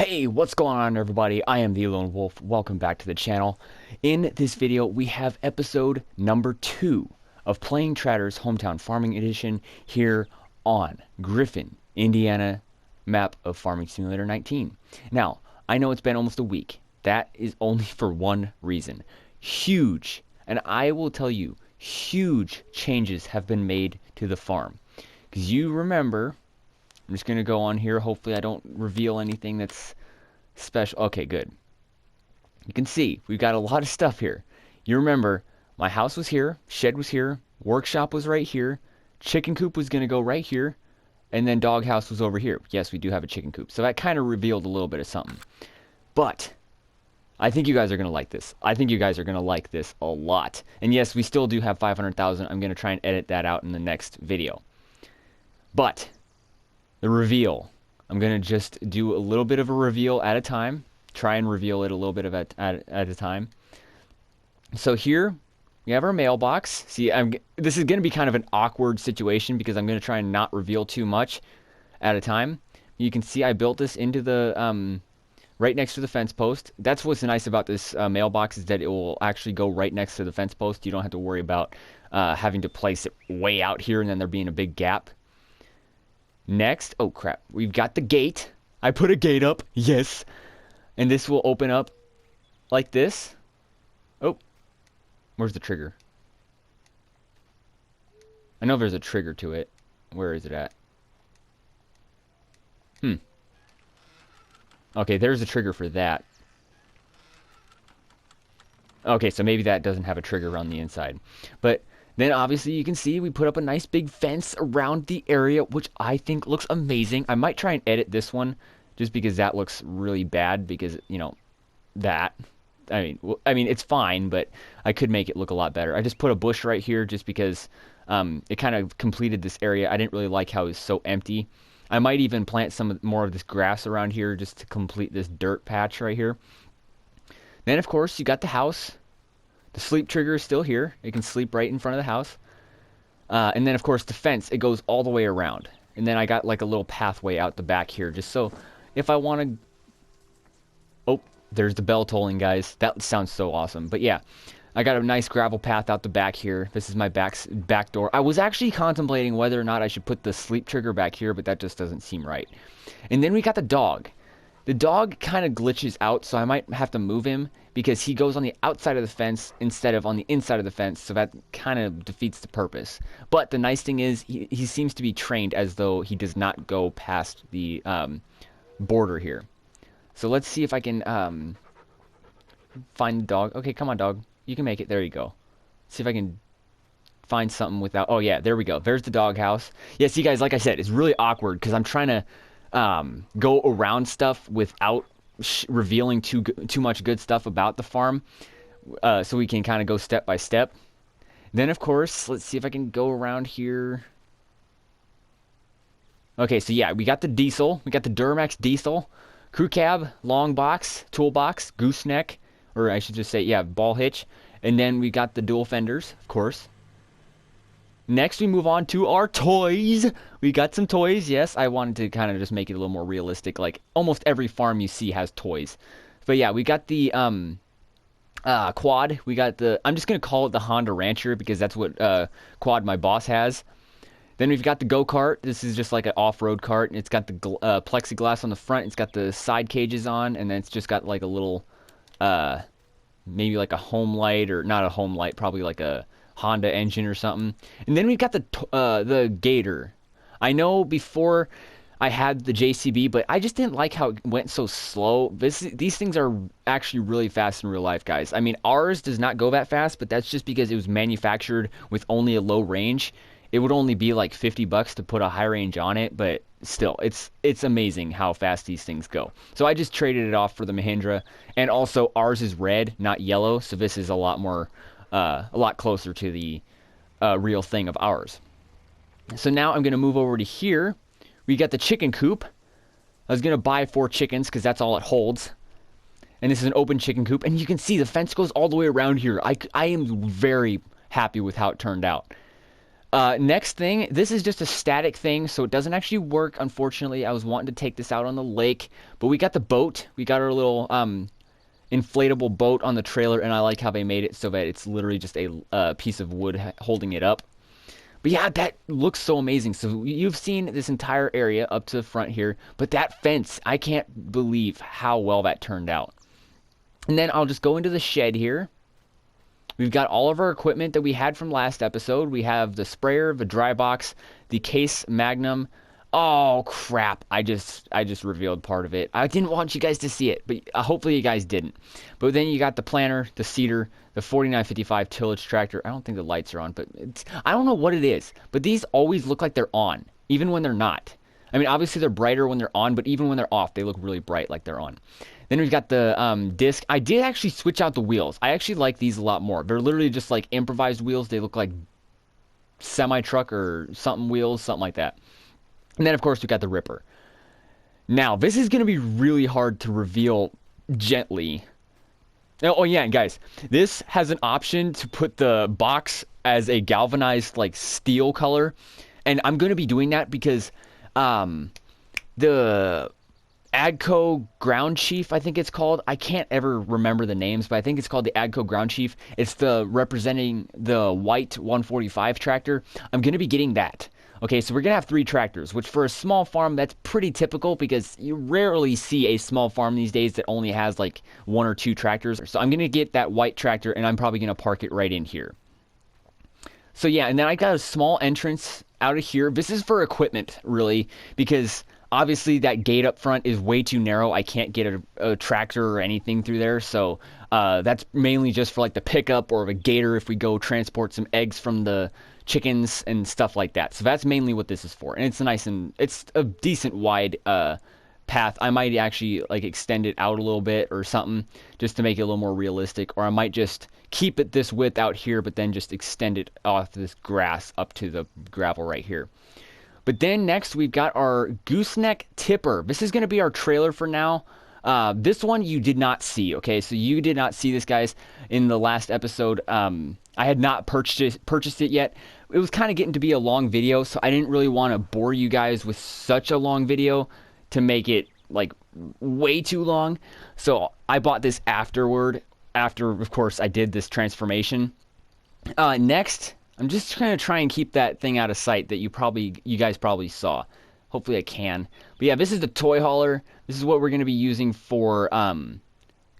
Hey, what's going on everybody? I am the Lone Wolf. Welcome back to the channel. In this video, we have episode number 2 of playing Trattors Hometown Farming Edition here on Griffin, Indiana map of Farming Simulator 19. Now, I know it's been almost a week. That is only for one reason. Huge, and I will tell you, huge changes have been made to the farm. Because you remember, I'm just going to go on here. Hopefully I don't reveal anything that's special. Okay, good. You can see we've got a lot of stuff here. You remember, my house was here, shed was here, workshop was right here, chicken coop was going to go right here, and then doghouse was over here. Yes, we do have a chicken coop. So that kind of revealed a little bit of something. But I think you guys are going to like this. I think you guys are going to like this a lot. And yes, we still do have 500,000. I'm going to try and edit that out in the next video. But the reveal. I'm going to just do a little bit of a reveal at a time. Try and reveal it a little bit at a time. So here, we have our mailbox. See, this is going to be kind of an awkward situation because I'm going to try and not reveal too much at a time. You can see I built this into the, right next to the fence post. That's what's nice about this mailbox is that it will actually go right next to the fence post. You don't have to worry about having to place it way out here and then there being a big gap. Next, oh crap, we've got the gate. I put a gate up, yes. And this will open up like this. Oh, where's the trigger? I know there's a trigger to it. Where is it at? Okay, there's a trigger for that. Okay, so maybe that doesn't have a trigger on the inside. But then obviously you can see we put up a nice big fence around the area, which I think looks amazing. I might try and edit this one just because that looks really bad because, you know, that. I mean, it's fine, but I could make it look a lot better. I just put a bush right here just because it kind of completed this area. I didn't really like how it was so empty. I might even plant some more of this grass around here just to complete this dirt patch right here. Then, of course, you got the house. The sleep trigger is still here. It can sleep right in front of the house. And then, of course, the fence, it goes all the way around. And then I got like a little pathway out the back here just so if I want to... Oh, there's the bell tolling, guys. That sounds so awesome. But yeah, I got a nice gravel path out the back here. This is my back door. I was actually contemplating whether or not I should put the sleep trigger back here, but that just doesn't seem right. And then we got the dog. The dog kind of glitches out, so I might have to move him because he goes on the outside of the fence instead of on the inside of the fence, so that kind of defeats the purpose. But the nice thing is he seems to be trained as though he does not go past the border here. So let's see if I can find the dog. Okay, come on, dog. You can make it. There you go. See if I can find something without... Oh, yeah, there we go. There's the doghouse. Yeah, see, guys, like I said, it's really awkward because I'm trying to go around stuff without revealing too much good stuff about the farm, so we can kind of go step by step. Then, of course, let's see if I can go around here. Okay, so yeah, we got the diesel. We got the Duramax diesel. Crew cab, long box, toolbox, gooseneck, or I should just say, yeah, ball hitch. And then we got the dual fenders, of course. Next, we move on to our toys. We got some toys. Yes, I wanted to kind of just make it a little more realistic. Like, almost every farm you see has toys. But yeah, we got the quad. We got the... I'm just going to call it the Honda Rancher because that's what quad my boss has. Then we've got the go-kart. This is just like an off-road cart. It's got the plexiglass on the front. It's got the side cages on. And then it's just got like a little... maybe like a home light, or not a home light. Probably like a Honda engine or something. And then we've got the Gator. I know before I had the JCB, but I just didn't like how it went so slow. These things are actually really fast in real life, guys. I mean, ours does not go that fast, but that's just because it was manufactured with only a low range. It would only be like $50 to put a high range on it, but still, it's amazing how fast these things go. So I just traded it off for the Mahindra, and also ours is red, not yellow, so this is a lot more... a lot closer to the real thing of ours. So now I'm going to move over to here. We got the chicken coop. I was going to buy 4 chickens because that's all it holds. And this is an open chicken coop. And you can see the fence goes all the way around here. I am very happy with how it turned out. Next thing, this is just a static thing, so it doesn't actually work, unfortunately. I was wanting to take this out on the lake, but we got the boat. We got our little inflatable boat on the trailer, and I like how they made it so that it's literally just a piece of wood holding it up. But yeah, that looks so amazing. So you've seen this entire area up to the front here, but that fence, I can't believe how well that turned out. And then I'll just go into the shed here. We've got all of our equipment that we had from last episode. We have the sprayer, the dry box, the case magnum. Oh crap, I just revealed part of it. I didn't want you guys to see it, but hopefully you guys didn't. But then you got the planter, the seeder, the 4955 tillage tractor. I don't think the lights are on, but I don't know what it is, but these always look like they're on, even when they're not. I mean, obviously they're brighter when they're on, but even when they're off, they look really bright like they're on. Then we've got the disc. I did actually switch out the wheels. I actually like these a lot more. They're literally just like improvised wheels. They look like semi-truck or something wheels, something like that. And then, of course, we got the ripper. Now, this is going to be really hard to reveal gently. Oh, yeah, and guys, this has an option to put the box as a galvanized, like, steel color. And I'm going to be doing that because the Agco Ground Chief, I think it's called. I can't ever remember the names, but I think it's called the Agco Ground Chief. It's the representing the white 145 tractor. I'm going to be getting that. Okay, so we're going to have 3 tractors, which for a small farm, that's pretty typical because you rarely see a small farm these days that only has like 1 or 2 tractors. So I'm going to get that white tractor, and I'm probably going to park it right in here. So yeah, and then I got a small entrance out of here. This is for equipment, really, because obviously that gate up front is way too narrow. I can't get a tractor or anything through there, so that's mainly just for like the pickup or a gator if we go transport some eggs from the chickens and stuff like that. So that's mainly what this is for, and it's a decent wide path. I might actually like extend it out a little bit or something just to make it a little more realistic, or I might just keep it this width out here but then just extend it off this grass up to the gravel right here. But then next we've got our gooseneck tipper. This is going to be our trailer for now. This one you did not see, okay? So you did not see this, guys, in the last episode. I had not purchased it yet. It was kind of getting to be a long video, so I didn't really want to bore you guys with such a long video to make it, like, way too long. So I bought this afterward, after, of course, I did this transformation. Next, I'm just going to try and keep that thing out of sight that you guys probably saw. Hopefully I can. But yeah, this is the toy hauler. This is what we're going to be using for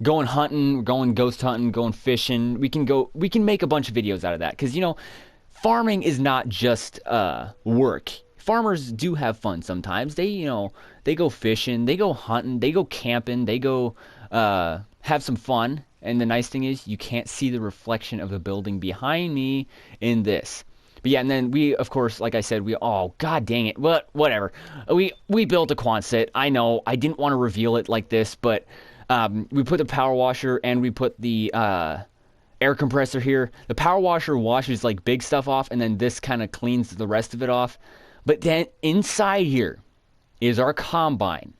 going hunting, going ghost hunting, going fishing. We can make a bunch of videos out of that because, you know, farming is not just work. Farmers do have fun sometimes. They go fishing, they go hunting, they go camping, they go have some fun. And the nice thing is you can't see the reflection of the building behind me in this. But yeah, and then we, of course, like I said, god dang it, whatever. We built a Quonset. I know, I didn't want to reveal it like this, but we put the power washer and we put the air compressor here. The power washer washes like big stuff off, and then this kind of cleans the rest of it off. But then inside here is our combine.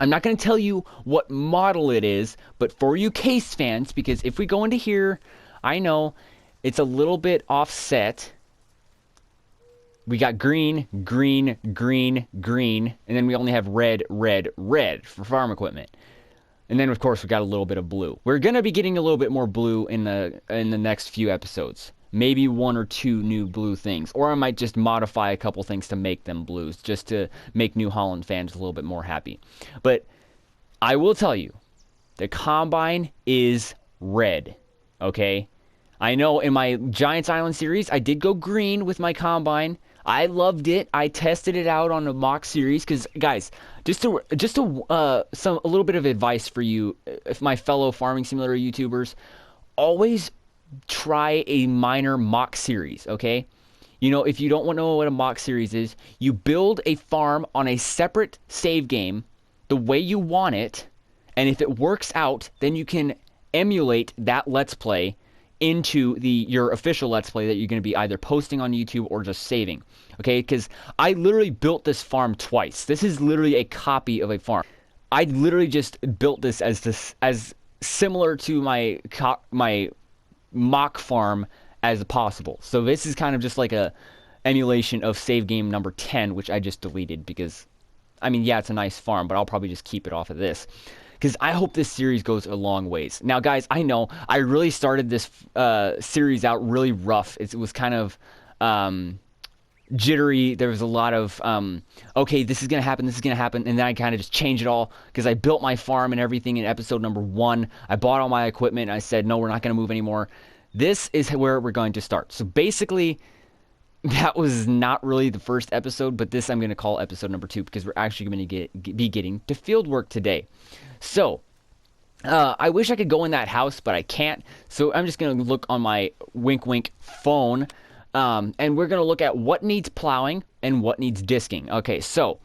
I'm not going to tell you what model it is, but for you case fans, because if we go into here, I know it's a little bit offset. We got green, green, green, green, and then we only have red, red, red for farm equipment. And then, of course, we got a little bit of blue. We're going to be getting a little bit more blue in the next few episodes. Maybe 1 or 2 new blue things. Or I might just modify a couple things to make them blues, just to make New Holland fans a little bit more happy. But I will tell you, the Combine is red, okay? I know in my Giants Island series, I did go green with my Combine. I loved it. I tested it out on a mock series because, guys, just a little bit of advice for you, if my fellow farming simulator YouTubers, always try a minor mock series, okay? You know, if you don't want to know what a mock series is, you build a farm on a separate save game the way you want it, and if it works out, then you can emulate that Let's Play into your official Let's Play that you're going to be either posting on YouTube or just saving, okay? Because I literally built this farm twice. This is literally a copy of a farm. I literally just built this as similar to my mock farm as possible. So this is kind of just like a emulation of save game number 10, which I just deleted because, I mean, yeah, it's a nice farm, but I'll probably just keep it off of this. Because I hope this series goes a long ways. Now, guys, I know I really started this series out really rough. It was kind of jittery. There was a lot of, okay, this is going to happen, and then I kind of just changed it all because I built my farm and everything in episode number 1. I bought all my equipment, and I said, no, we're not going to move anymore. This is where we're going to start. So basically, that was not really the first episode, but this I'm going to call episode number 2 because we're actually going to be getting to Fieldwork today. So, I wish I could go in that house, but I can't. So I'm just going to look on my wink wink phone, and we're going to look at what needs plowing and what needs disking. Okay, so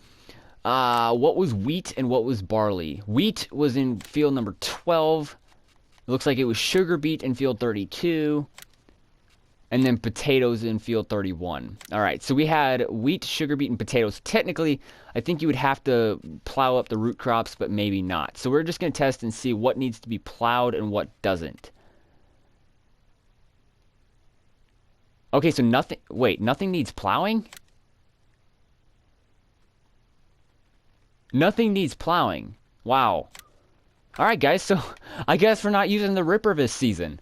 what was wheat and what was barley? Wheat was in field number 12. It looks like it was sugar beet in field 32. And then potatoes in field 31. All right, so we had wheat, sugar beet, and potatoes. Technically, I think you would have to plow up the root crops, but maybe not. So we're just going to test and see what needs to be plowed and what doesn't. Okay, so nothing... Wait, nothing needs plowing? Nothing needs plowing. Wow. All right, guys, so I guess we're not using the Ripper this season.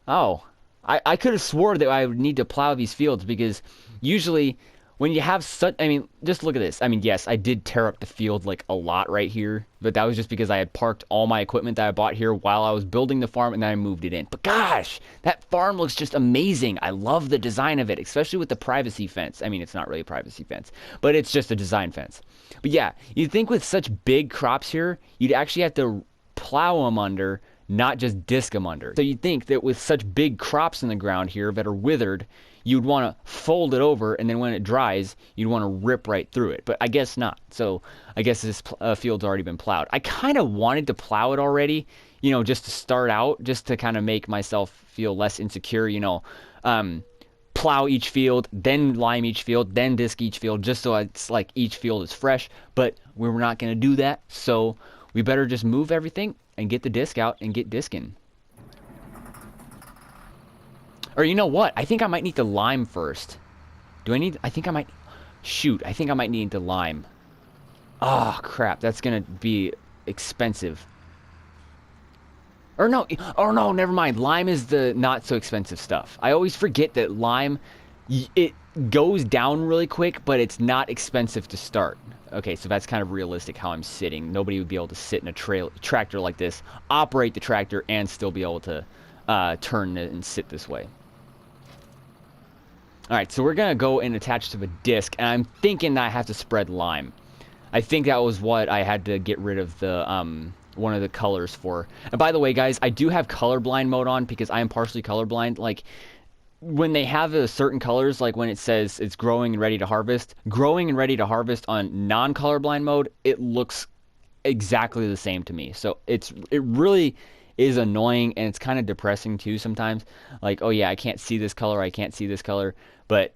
Oh. I could have swore that I would need to plow these fields because usually when you have such... I mean, just look at this. I mean, yes, I did tear up the field like a lot right here, but that was just because I had parked all my equipment that I bought here while I was building the farm and then I moved it in. But gosh, that farm looks just amazing. I love the design of it, especially with the privacy fence. I mean, it's not really a privacy fence, but it's just a design fence. But yeah, you'd think with such big crops here, you'd actually have to plow them under, not just disc them under. So you'd think that with such big crops in the ground here that are withered, you'd want to fold it over, and then when it dries, you'd want to rip right through it. But I guess not. So I guess this field's already been plowed. I kind of wanted to plow it already, you know, just to start out, just to kind of make myself feel less insecure, you know. Plow each field, then lime each field, then disc each field, just so it's like each field is fresh. But we're not going to do that, so we better just move everything and get the disc out and get discing. Or you know what? I think I might need to lime first. Do I need... I think I might... Shoot, I think I might need to lime. Oh, crap. That's going to be expensive. Or no. Oh, no, never mind. Lime is the not so expensive stuff. I always forget that lime, it goes down really quick, but it's not expensive to start. Okay, so that's kind of realistic how I'm sitting. Nobody would be able to sit in a tractor like this, operate the tractor, and still be able to turn it and sit this way. Alright, so we're going to go and attach to the disc, and I'm thinking that I have to spread lime. I think that was what I had to get rid of the one of the colors for. And by the way, guys, I do have colorblind mode on because I am partially colorblind. Like, when they have certain colors, like when it says it's growing and ready to harvest on non-colorblind mode, it looks exactly the same to me. So it really is annoying, and it's kind of depressing too sometimes. Like, oh yeah, I can't see this color, I can't see this color, but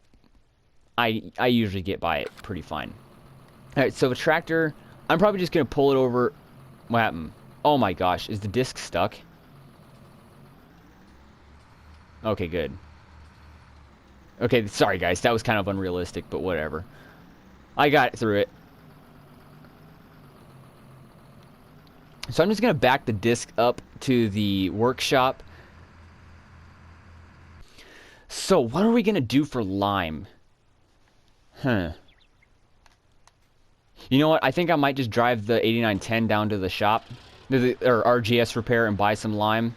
I usually get by it pretty fine. All right, so the tractor, I'm probably just gonna pull it over. What happened? Oh my gosh, is the disc stuck? Okay, good. Okay, sorry guys, that was kind of unrealistic, but whatever. I got through it. So I'm just going to back the disc up to the workshop. So what are we going to do for lime? You know what? I think I might just drive the 8910 down to the shop, or RGS repair, and buy some lime.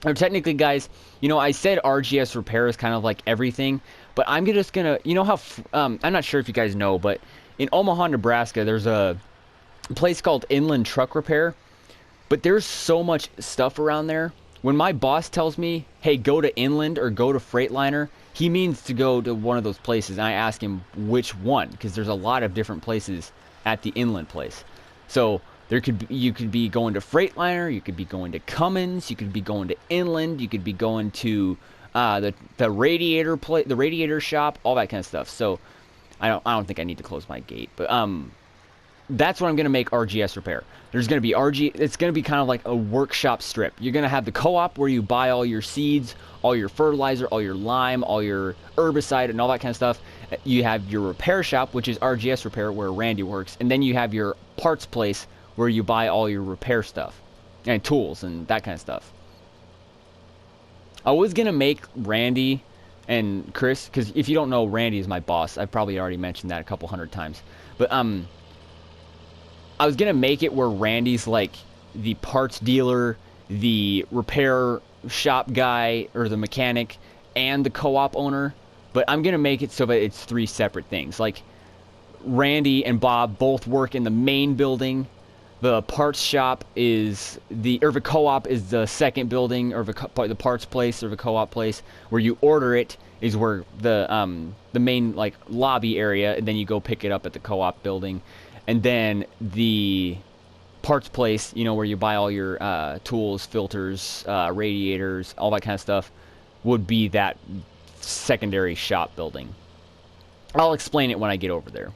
Or technically, guys, you know, I said RGS repair is kind of like everything, but I'm just gonna, you know how, I'm not sure if you guys know, but in Omaha, Nebraska, there's a place called Inland Truck Repair, but there's so much stuff around there. When my boss tells me, hey, go to Inland or go to Freightliner, he means to go to one of those places, and I ask him which one, because there's a lot of different places at the Inland place. So you could be going to Freightliner, you could be going to Cummins, you could be going to Inland, you could be going to the radiator shop, all that kind of stuff. So I don't think I need to close my gate, but that's what I'm going to make RGS repair. There's going to be it's going to be kind of like a workshop strip. You're going to have the co-op where you buy all your seeds, all your fertilizer, all your lime, all your herbicide, and all that kind of stuff. You have your repair shop, which is RGS repair, where Randy works. And then you have your parts place where you buy all your repair stuff and tools and that kind of stuff. I was going to make Randy and Chris, because if you don't know, Randy is my boss. I've probably already mentioned that a couple hundred times. But I was gonna make it where Randy's like the parts dealer, the repair shop guy, or the mechanic, and the co-op owner. But I'm gonna make it so that it's 3 separate things. Like, Randy and Bob both work in the main building. The parts shop is the co-op is the second building, or the parts place, or the co-op place. Where you order it is where the main like lobby area, and then you go pick it up at the co-op building. And then the parts place, you know, where you buy all your tools, filters, radiators, all that kind of stuff, would be that secondary shop building. I'll explain it when I get over there.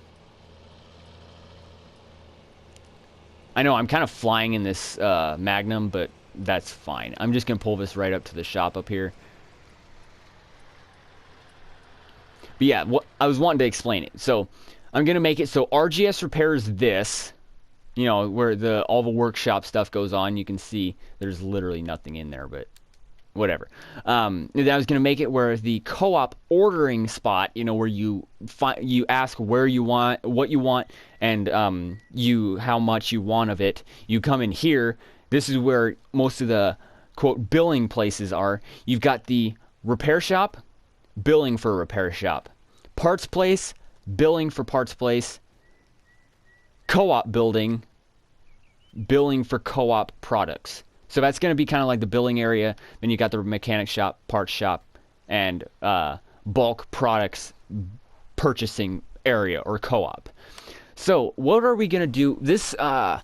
I know I'm kind of flying in this Magnum, but that's fine. I'm just going to pull this right up to the shop up here. But yeah, I was wanting to explain it. So I'm going to make it so RGS repairs this, you know, where all the workshop stuff goes on. You can see there's literally nothing in there, but whatever. I was going to make it where the co-op ordering spot, you know, where you ask where you want, what you want, and how much you want of it. You come in here. This is where most of the, quote, billing places are. You've got the repair shop, billing for repair shop. Parts place, billing for parts place. Co-op building, billing for co-op products. So that's going to be kind of like the billing area. Then you got the mechanic shop, parts shop, and bulk products purchasing area, or co-op. So what are we going to do? This, how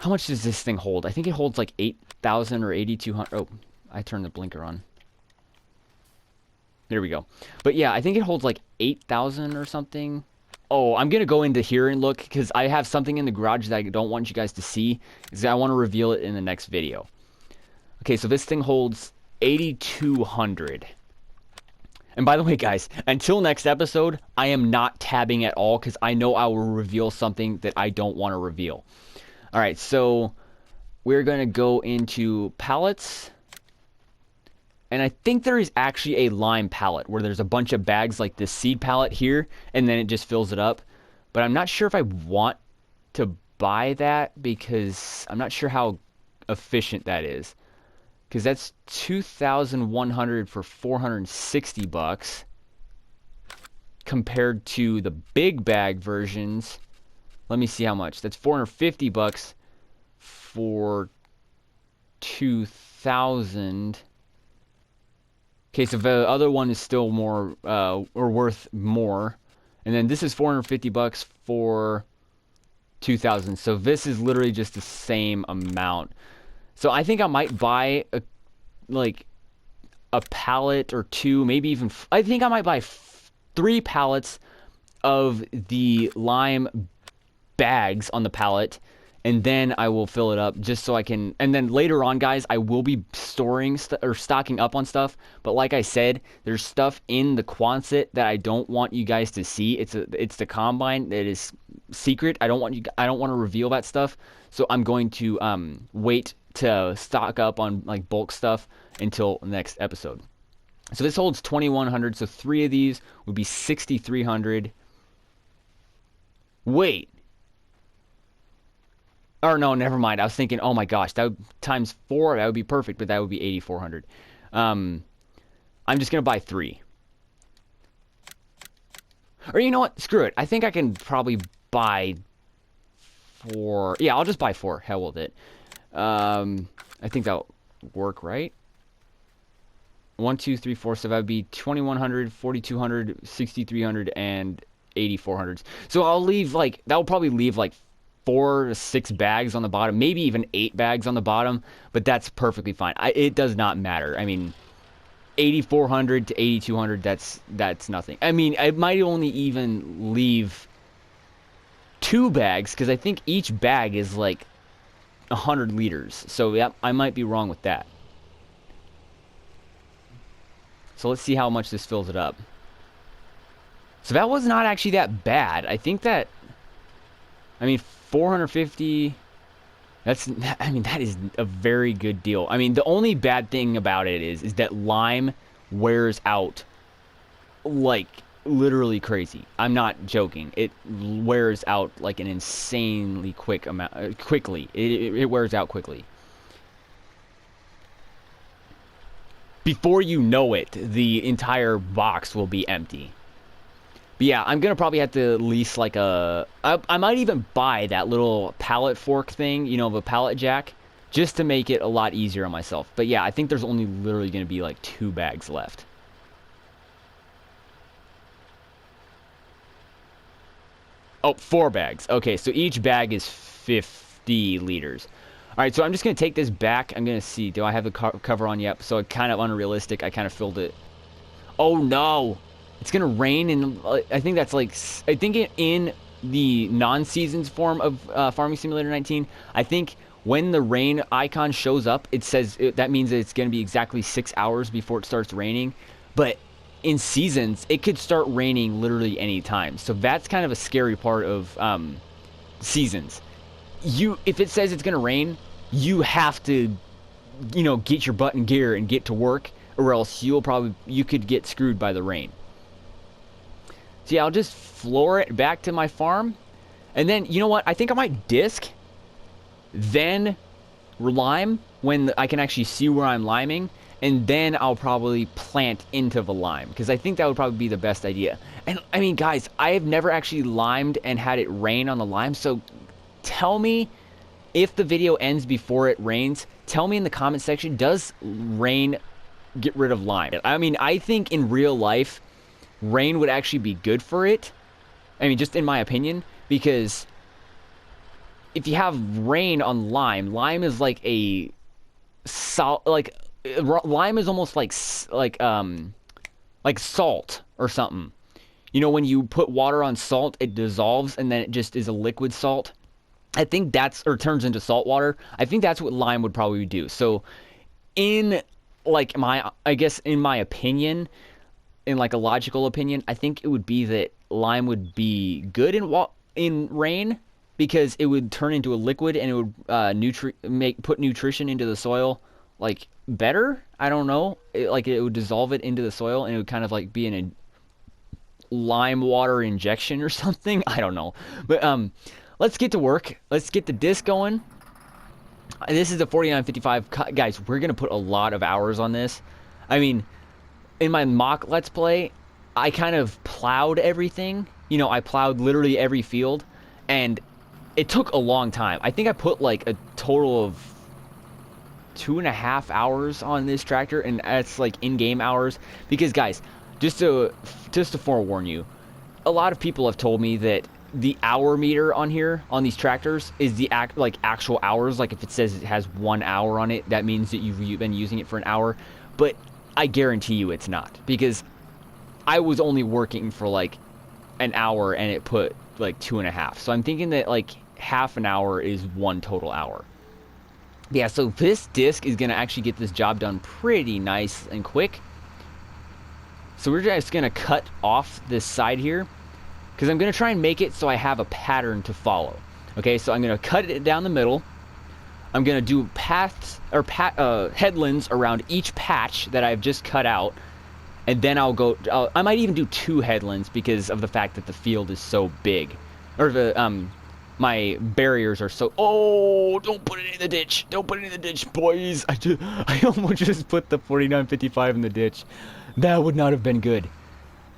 much does this thing hold? I think it holds like 8,000 or 8,200. Oh, I turned the blinker on. There we go. But yeah, I think it holds like 8,000 or something. Oh, I'm going to go into here and look, because I have something in the garage that I don't want you guys to see, because I want to reveal it in the next video. Okay, so this thing holds 8,200. And by the way, guys, until next episode, I am not tabbing at all, because I know I will reveal something that I don't want to reveal. Alright, so we're going to go into pallets. And I think there is actually a lime pallet where there's a bunch of bags like this seed pallet here, and then it just fills it up. But I'm not sure if I want to buy that, because I'm not sure how efficient that is. Because that's 2,100 for 460 bucks compared to the big bag versions. Let me see how much. That's 450 bucks for 2,000. Okay, so the other one is still more, or worth more. And then this is 450 bucks for 2,000. So this is literally just the same amount. So I think I might buy a pallet or two, maybe even, I think I might buy 3 pallets of the lime bags on the pallet. And then I will fill it up just so I can, and then later on, guys, I will be storing or stocking up on stuff. But like I said, there's stuff in the Quonset that I don't want you guys to see. It's the combine that is secret. I don't want to reveal that stuff. So I'm going to wait to stock up on like bulk stuff until next episode. So this holds 2,100. So 3 of these would be 6,300. Wait. Or no, never mind. I was thinking, oh my gosh, that would, times 4, that would be perfect, but that would be 8,400. I'm just gonna buy 3. Or you know what? Screw it. I think I can probably buy 4. Yeah, I'll just buy 4. Hell with it. I think that'll work, right? 1, 2, 3, 4. So that would be 2,100, 4,200, 6,300, and 8,400. So I'll leave like that will probably leave like 4 to 6 bags on the bottom, maybe even 8 bags on the bottom, but that's perfectly fine. It does not matter. I mean, 8,400 to 8,200, that's nothing. I mean, I might only even leave 2 bags, because I think each bag is like 100 liters. So yeah, I might be wrong with that. So let's see how much this fills it up. So that was not actually that bad. I think that, I mean, 450, I mean, that is a very good deal. I mean, the only bad thing about it is that lime wears out like literally crazy. I'm not joking. It wears out like an insanely quick amount, quickly. It wears out quickly. Before you know it, the entire box will be empty. But yeah, I'm gonna probably have to lease like I might even buy that little pallet fork thing, you know, the pallet jack, just to make it a lot easier on myself. But yeah, I think there's only literally gonna be like 2 bags left. Oh, 4 bags. Okay, so each bag is 50 liters. Alright, so I'm just going to take this back. I'm going to see. Do I have the cover on? Yep. So kind of unrealistic. I kind of filled it. Oh, no. It's going to rain. And I think that's like... I think in the non-seasons form of Farming Simulator 19, I think when the rain icon shows up, it says... that means that it's going to be exactly 6 hours before it starts raining. But in seasons, it could start raining literally any time. So that's kind of a scary part of seasons. If it says it's gonna rain, you have to, you know, get your butt in gear and get to work, or else you could get screwed by the rain. So yeah, I'll just floor it back to my farm, and then you know what? I think I might disc, then lime when I can actually see where I'm liming, and then I'll probably plant into the lime, because I think that would probably be the best idea. And I mean, guys, I have never actually limed and had it rain on the lime, so tell me if the video ends before it rains. Tell me in the comment section, does rain get rid of lime? I mean, I think in real life, rain would actually be good for it. I mean, just in my opinion, because if you have rain on lime, lime is like a salt, like lime is almost like salt or something. You know, when you put water on salt, it dissolves and then it just is a liquid salt. I think that's, or turns into salt water. I think that's what lime would probably do. So in like I guess in my opinion, in like a logical opinion, I think it would be that lime would be good in rain, because it would turn into a liquid and it would put nutrition into the soil like better. I don't know. It would dissolve it into the soil and it would kind of like be in a lime water injection or something. I don't know. But let's get to work. Let's get the disc going. This is a 4955. Guys, we're going to put a lot of hours on this. I mean, in my mock Let's Play, I kind of plowed everything. You know, I plowed literally every field. And it took a long time. I think I put like a total of 2.5 hours on this tractor. And that's like in-game hours. Because, guys, just to forewarn you, a lot of people have told me that the hour meter on here on these tractors is the actual hours. Like if it says it has 1 hour on it, that means that you've been using it for an hour. But I guarantee you it's not, because I was only working for like an hour and it put like 2.5. So I'm thinking that like half an hour is 1 total hour. Yeah, so this disc is gonna actually get this job done pretty nice and quick. So we're just gonna cut off this side here, because I'm going to try and make it so I have a pattern to follow. Okay, so I'm going to cut it down the middle. I'm going to do paths or headlands around each patch that I've just cut out. And then I might even do 2 headlands because of the fact that the field is so big. Or my barriers are so... Oh, don't put it in the ditch. Don't put it in the ditch, boys. I almost just put the 4955 in the ditch. That would not have been good.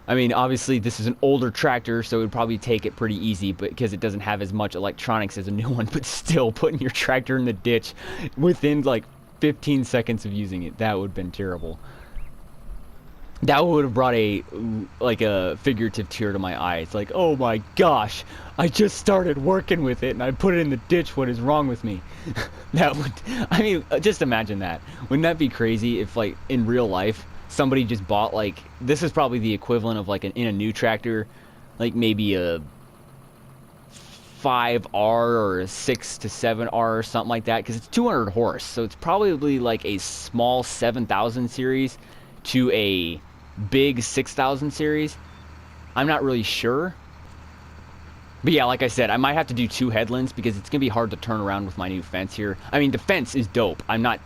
I mean, obviously, this is an older tractor, so it would probably take it pretty easy, but because it doesn't have as much electronics as a new one. But still, putting your tractor in the ditch within, like, 15 seconds of using it, that would have been terrible. That would have brought a figurative tear to my eye. It's like, oh my gosh, I just started working with it, and I put it in the ditch. What is wrong with me? That would, I mean, just imagine that. Wouldn't that be crazy if, like, in real life, somebody just bought, like, this is probably the equivalent of, like, in a new tractor, like, maybe a 5R or a 6 to 7R or something like that, because it's 200 horse, so it's probably like a small 7000 series to a big 6000 series. I'm not really sure. But yeah, like I said, I might have to do 2 headlands because it's gonna be hard to turn around with my new fence here. I mean, the fence is dope. I'm not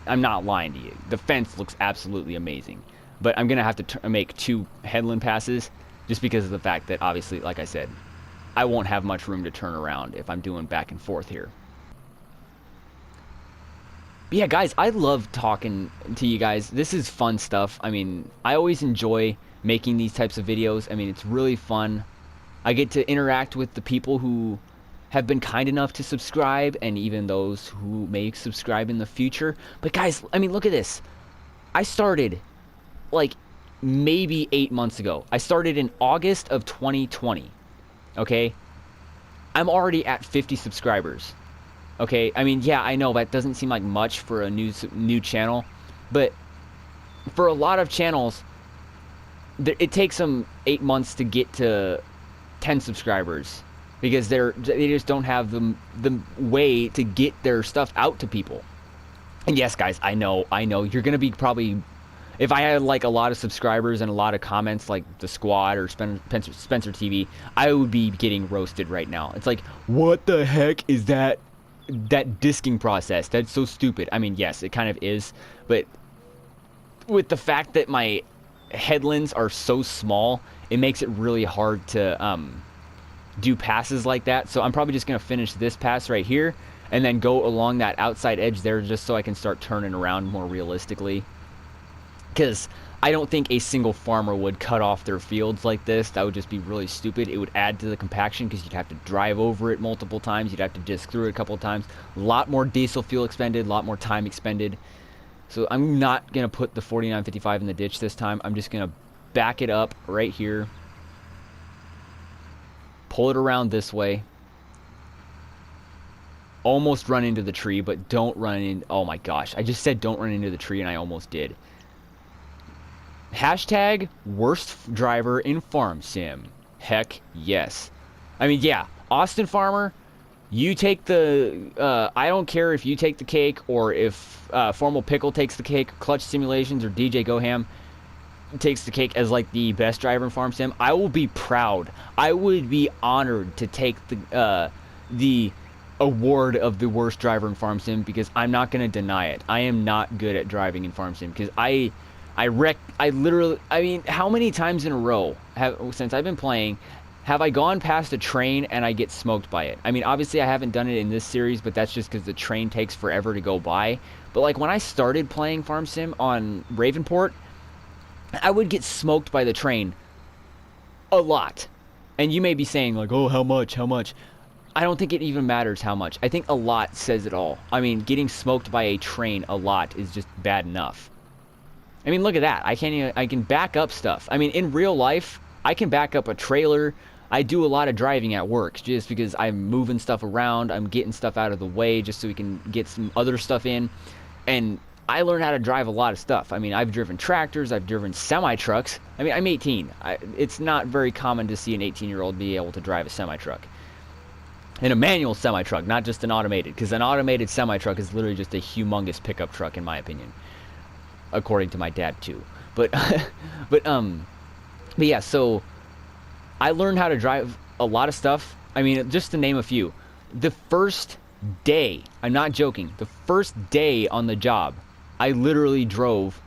lying to you. The fence looks absolutely amazing. But I'm gonna have to make 2 headland passes just because of the fact that, obviously, like I said, I won't have much room to turn around if I'm doing back and forth here. But yeah, guys, I love talking to you guys. This is fun stuff. I mean, I always enjoy making these types of videos. I mean, it's really fun. I get to interact with the people who have been kind enough to subscribe, and even those who may subscribe in the future. But guys, I mean, look at this. I started like maybe 8 months ago. I started in August of 2020. Okay? I'm already at 50 subscribers. Okay? I mean, yeah, I know that doesn't seem like much for a new channel, but for a lot of channels, it takes them 8 months to get to 10 subscribers because they just don't have the way to get their stuff out to people. And yes, guys, I know you're gonna be probably, if I had like a lot of subscribers and a lot of comments like the squad or Spencer TV, I would be getting roasted right now. It's like, what the heck is that disking process? That's so stupid. I mean, yes, it kind of is, but with the fact that my headlands are so small, it makes it really hard to do passes like that. So I'm probably just going to finish this pass right here and then go along that outside edge there just so I can start turning around more realistically. Because I don't think a single farmer would cut off their fields like this. That would just be really stupid. It would add to the compaction because you'd have to drive over it multiple times. You'd have to disc through it a couple of times. A lot more diesel fuel expended, a lot more time expended. So I'm not going to put the 4955 in the ditch this time. I'm just going to back it up right here. Pull it around this way. Almost run into the tree, but don't run in. Oh my gosh. I just said don't run into the tree and I almost did. Hashtag worst driver in farm sim. Heck yes. I mean, yeah. Austin Farmer, you take the, I don't care if you take the cake or if Formal Pickle takes the cake, Clutch Simulations or DJ Goham takes the cake as like the best driver in farm sim. I will be proud. I would be honored to take the award of the worst driver in farm sim because I'm not going to deny it. I am not good at driving in farm sim because I literally, I mean, how many times in a row since I've been playing have I gone past a train and I get smoked by it? I mean, obviously I haven't done it in this series, but that's just because the train takes forever to go by. But like when I started playing farm sim on Ravenport, I would get smoked by the train a lot. And you may be saying like, oh, how much? I don't think it even matters how much. I think a lot says it all. I mean, getting smoked by a train a lot is just bad enough. I mean, look at that. I can back up stuff. I mean, in real life, I can back up a trailer. I do a lot of driving at work just because I'm moving stuff around. I'm getting stuff out of the way just so we can get some other stuff in. And I learned how to drive a lot of stuff. I mean, I've driven tractors. I've driven semi-trucks. I mean, I'm 18. It's not very common to see an 18-year-old be able to drive a semi-truck. And a manual semi-truck, not just an automated. Because an automated semi-truck is literally just a humongous pickup truck, in my opinion. According to my dad, too. But yeah, so I learned how to drive a lot of stuff. I mean, just to name a few. The first day, I'm not joking, the first day on the job, I literally drove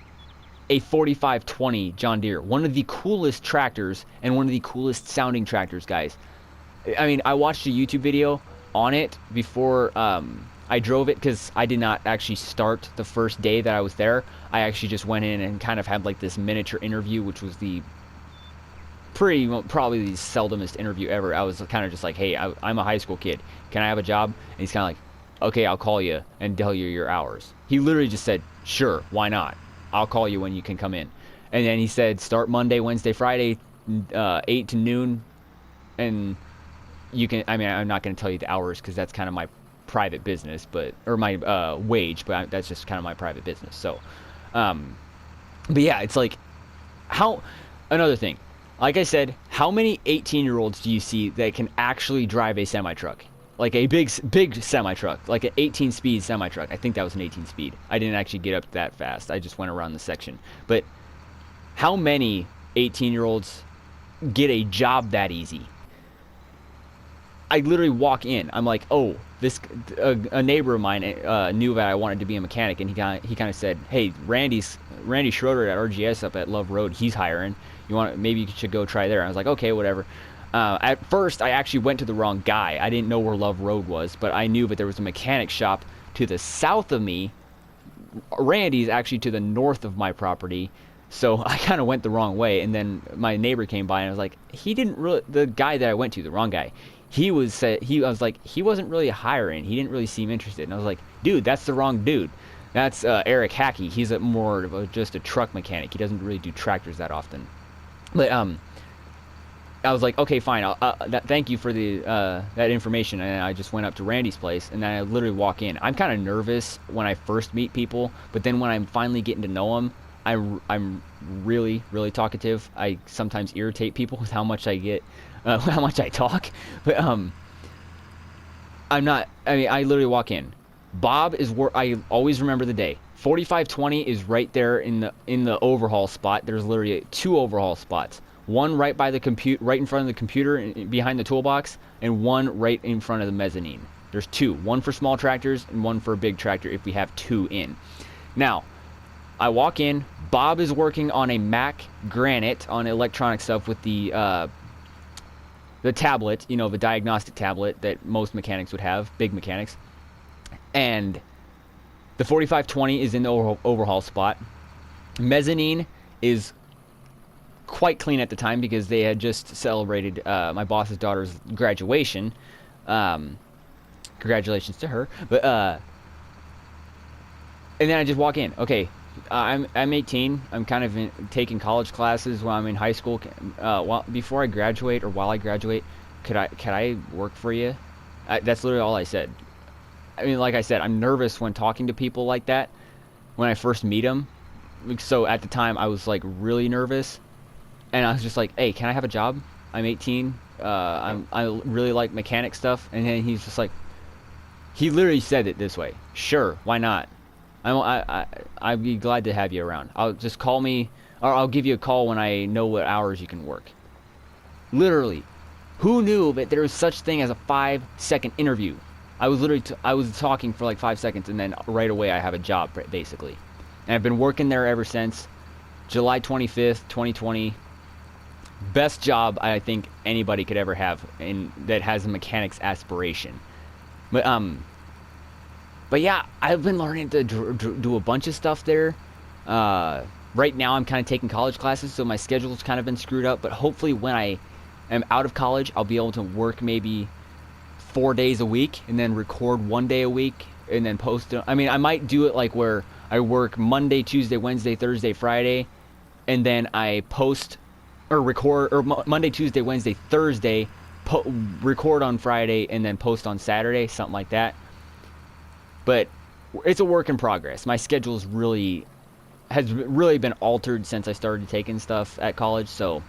a 4520 John Deere. One of the coolest tractors and one of the coolest sounding tractors, guys. I mean, I watched a YouTube video on it before I drove it because I did not actually start the first day that I was there. I actually just went in and kind of had like this miniature interview, which was probably the seldomest interview ever. I was kind of just like, hey, I'm a high school kid. Can I have a job? And he's kind of like, okay, I'll call you and tell you your hours. He literally just said, sure, why not? I'll call you when you can come in. And then he said, start Monday, Wednesday, Friday, 8 to noon. And you can, I mean, I'm not going to tell you the hours because that's kind of my private business, or my wage, but that's just kind of my private business. So, but yeah, it's like, another thing, like I said, how many 18-year-olds do you see that can actually drive a semi-truck? like a big semi truck, like an 18 speed semi truck. I think that was an 18 speed. I didn't actually get up that fast. I just went around the section. But how many 18-year-olds get a job that easy? I literally walk in. I'm like, oh, a neighbor of mine knew that I wanted to be a mechanic, and he kind of said, hey, Randy Schroeder at RGS up at Love Road, he's hiring. Maybe you should go try there. I was like, okay, whatever. At first, I actually went to the wrong guy. I didn't know where Love Road was, but I knew that there was a mechanic shop to the south of me. Randy's actually to the north of my property. So I kind of went the wrong way, and then my neighbor came by, and I was like, the guy that I went to, the wrong guy, I was like, he wasn't really hiring. He didn't really seem interested. And I was like, dude, that's the wrong dude. That's Eric Hackey. He's more of just a truck mechanic. He doesn't really do tractors that often. But I was like, okay, fine. Thank you for that information. And I just went up to Randy's place, and then I literally walk in. I'm kind of nervous when I first meet people, but then when I'm finally getting to know them, I'm really, really talkative. I sometimes irritate people with how much I talk. But I'm not. I mean, I literally walk in. Bob is where I always remember the day. 4520 is right there in the overhaul spot. There's literally 2 overhaul spots. One right by the right in front of the computer behind the toolbox, and one right in front of the mezzanine. There's 2. One for small tractors and one for a big tractor if we have 2 in. Now, I walk in. Bob is working on a Mac Granite on electronic stuff with the tablet, the diagnostic tablet that most mechanics would have, big mechanics. And the 4520 is in the overhaul spot. Mezzanine is quite clean at the time because they had just celebrated my boss's daughter's graduation. Congratulations to her. But and then I just walk in. Okay, I'm 18. I'm kind of taking college classes while I'm in high school. Before I graduate or while I graduate, could I work for you? That's literally all I said. I mean, like I said, I'm nervous when talking to people like that when I first meet them. So at the time, I was like really nervous, and I was just like, "Hey, can I have a job? I'm 18. I really like mechanic stuff." And then he's just like, he literally said it this way: "Sure, why not? I'd be glad to have you around. I'll just call me, or I'll give you a call when I know what hours you can work." Literally, who knew that there was such thing as a 5-second interview? I was literally I was talking for like 5 seconds, and then right away I have a job basically, and I've been working there ever since. July 25th, 2020. Best job I think anybody could ever have that has a mechanic's aspiration. But yeah, I've been learning to do a bunch of stuff there. Right now I'm kind of taking college classes, so my schedule's kind of been screwed up. But hopefully when I am out of college, I'll be able to work maybe 4 days a week and then record 1 day a week and then post it. I mean, I might do it like where I work Monday, Tuesday, Wednesday, Thursday, Friday, and then I post or record, or Monday, Tuesday, Wednesday, Thursday, record on Friday, and then post on Saturday, something like that. But it's a work in progress. My schedule has really been altered since I started taking stuff at college, so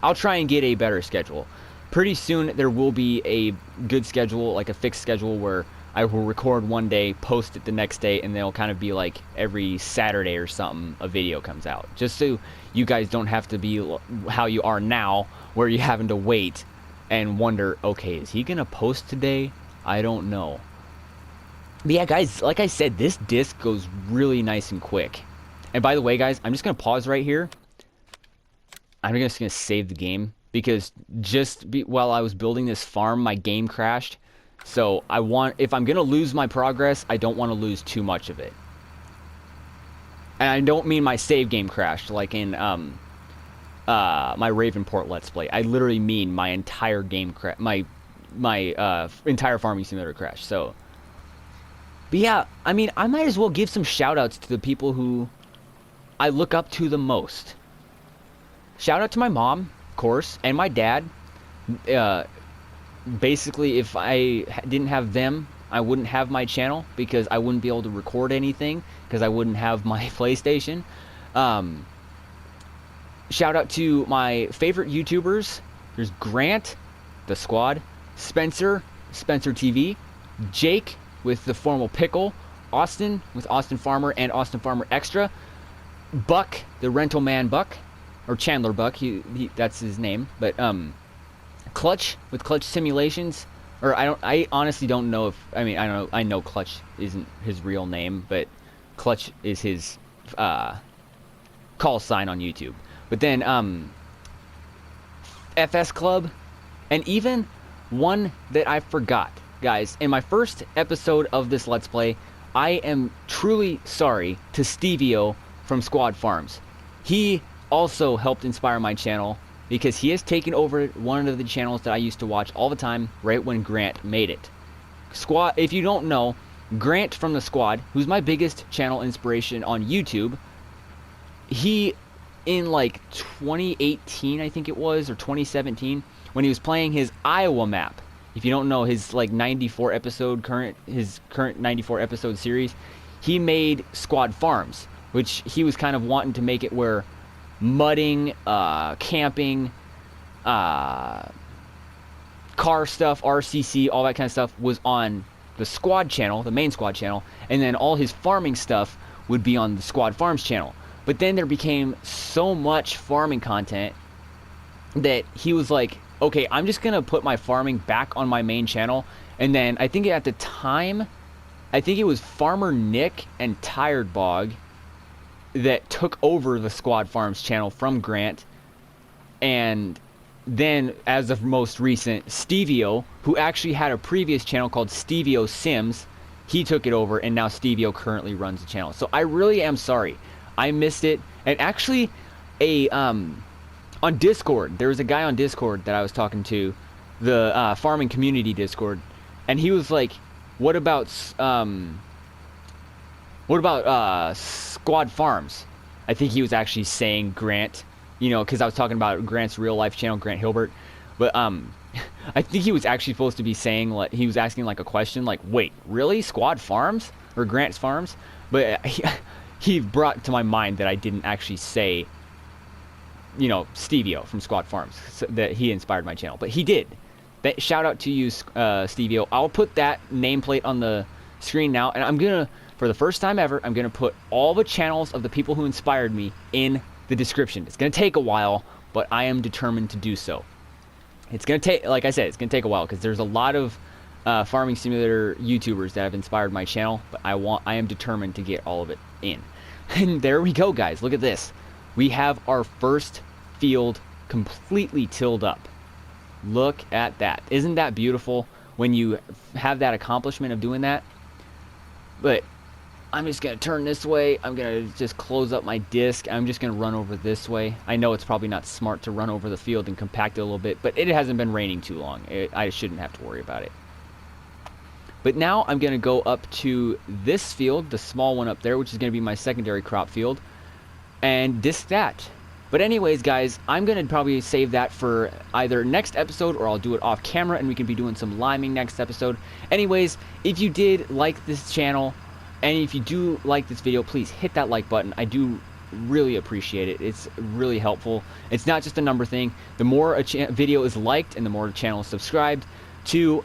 I'll try and get a better schedule. Pretty soon there will be a good schedule, like a fixed schedule, where I will record 1 day, post it the next day, and they'll kind of be like every Saturday or something a video comes out. Just so you guys don't have to be how you are now, where you're having to wait and wonder, okay, is he going to post today? I don't know. But yeah, guys, like I said, this disc goes really nice and quick. And by the way, guys, I'm just going to pause right here. I'm just going to save the game, because while I was building this farm, my game crashed. So if I'm going to lose my progress, I don't want to lose too much of it. And I don't mean my save game crashed like in my Ravenport Let's Play. I literally mean my entire game my entire farming simulator crashed. So, but yeah, I mean, I might as well give some shout outs to the people who I look up to the most. Shout out to my mom, of course, and my dad. Basically, if I didn't have them, I wouldn't have my channel, because I wouldn't be able to record anything, because I wouldn't have my PlayStation. Shout out to my favorite YouTubers. There's Grant, the Squad, Spencer, Spencer TV, Jake with the formal pickle, Austin with Austin Farmer and Austin Farmer Extra, Buck, the rental man Buck, or Chandler Buck, that's his name, but Clutch with Clutch Simulations, or I honestly don't know if, I know Clutch isn't his real name, but Clutch is his call sign on YouTube. But then FS Club, and even one that I forgot, guys. In my first episode of this Let's Play, I am truly sorry to Stevio from Squad Farms. He also helped inspire my channel because he has taken over one of the channels that I used to watch all the time right when Grant made it. Squad, if you don't know, Grant from the Squad, who's my biggest channel inspiration on YouTube, he, in like 2018, I think it was, or 2017, when he was playing his Iowa map, if you don't know his like 94 episode his current 94 episode series, he made Squad Farms, which he was kind of wanting to make it where mudding, camping, car stuff, RCC, all that kind of stuff was on the Squad channel, the main Squad channel, and then all his farming stuff would be on the Squad Farms channel. But then there became so much farming content that he was like, okay, I'm just gonna put my farming back on my main channel. And then I think at the time, I think it was Farmer Nick and Tired Bog that took over the Squad Farms channel from Grant. And then, as of most recent, Stevio, who actually had a previous channel called Stevio Sims, he took it over, and now Stevio currently runs the channel. So I really am sorry. I missed it. And actually, on Discord, there was a guy on Discord that I was talking to, the farming community Discord, and he was like, what about Squad Farms? I think he was actually saying Grant, you know, because I was talking about Grant's real life channel, Grant Hilbert. But I think he was actually supposed to be saying, like, he was asking like a question, like, wait, really, Squad Farms or Grant's Farms? But he brought to my mind that I didn't actually say, you know, Stevio from Squad Farms, so that he inspired my channel. But he did. Shout out to you, Stevio. I'll put that nameplate on the screen now, and I'm gonna, for the first time ever, I'm gonna put all the channels of the people who inspired me in the description. It's gonna take a while, but I am determined to do so. It's gonna take, like I said, it's gonna take a while because there's a lot of farming simulator YouTubers that have inspired my channel, but I am determined to get all of it in. And there we go, guys. Look at this. We have our first field completely tilled up. Look at that. Isn't that beautiful when you have that accomplishment of doing that? But I'm just going to turn this way. I'm going to just close up my disc. I'm just going to run over this way. I know it's probably not smart to run over the field and compact it a little bit, but it hasn't been raining too long. I shouldn't have to worry about it. But now I'm going to go up to this field, the small one up there, which is going to be my secondary crop field, and disc that. But anyways, guys, I'm going to probably save that for either next episode or I'll do it off camera and we can be doing some liming next episode. Anyways, if you did like this channel and if you do like this video, please hit that like button. I do really appreciate it. It's really helpful. It's not just a number thing. The more a video is liked and the more the channel is subscribed to,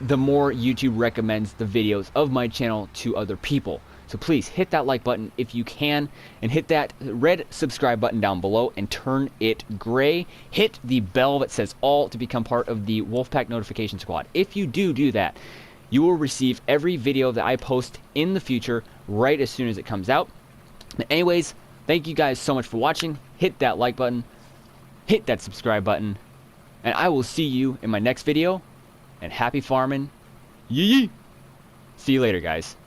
the more YouTube recommends the videos of my channel to other people. So please hit that like button if you can, and hit that red subscribe button down below and turn it gray. Hit the bell that says all to become part of the Wolfpack notification squad. If you do that, you will receive every video that I post in the future right as soon as it comes out. But anyways, thank you guys so much for watching. Hit that like button, hit that subscribe button, and I will see you in my next video. And happy farming. Yee! See you later, guys.